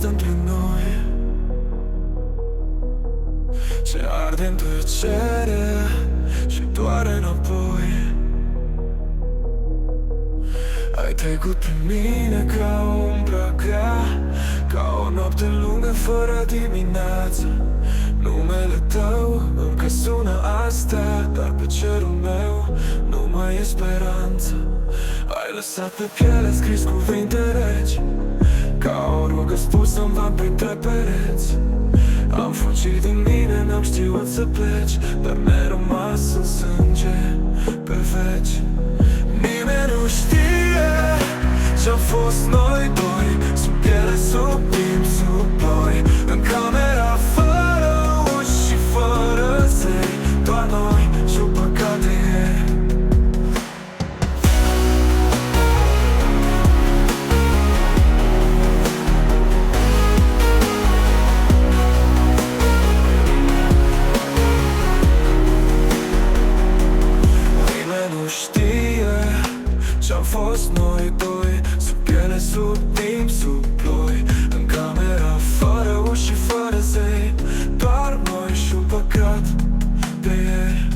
fost între noi. Se arde în tăcere și doare înapoi. Ai trecut prin mine ca o umbră grea, ca o noapte lungă fără dimineață. Numele tău încă sună astea, dar pe cerul meu nu mai e speranță. Ai lăsat pe piele scris cuvinte reci, ca o rugă spusă-mi van printre pereți. Am fugit din mine, n-am știut să pleci, dar mi-ai rămas în sânge pe veci. Nimeni nu știe ce-am fost noi doi, sub piele, sub timp, sub ploi, în camera fără uși și fără zei, doar noi și-o păcate ei. Nu știe ce-am fost noi doi, sub piele, sub timp, sub ploi, în camera fără uși și fără zei, doar noi și-o păcat pe ei.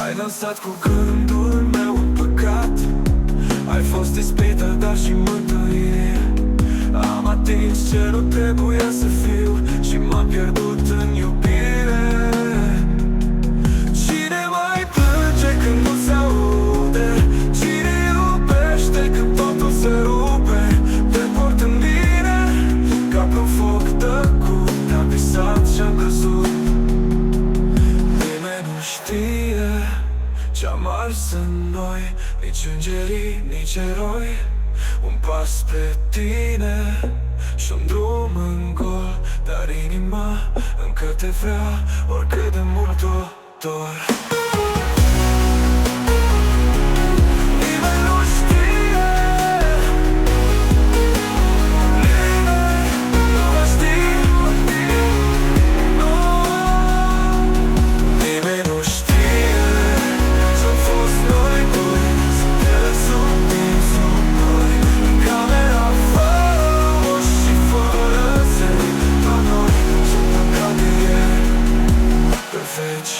Ai dansat cu gândul meu în păcat, ai fost ispită, dar și mântuire. Am atins ce nu trebuia să fiu și m-am pierdut în iubire. Cine mai plânge când nu se aude? Cine iubește când totul se rupe? Te port în mine ca pe-un foc tăcut, te-am visat și-am căzut. Nimeni nu știe ce-am ars în noi, nici îngerii, nici eroi. Un pas spre tine și-un drum în gol, dar inima încă te vrea, oricât de mult o dor. Nimeni nu știe, nimeni nu va ști, nu. Nimeni nu știe ce-am fost noi doi, sub piele, sub timp, sub ploi, în camera fără uși și fără zei, doar noi și-o păcat de ei pe veci.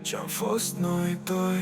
Ce-am fost noi doi.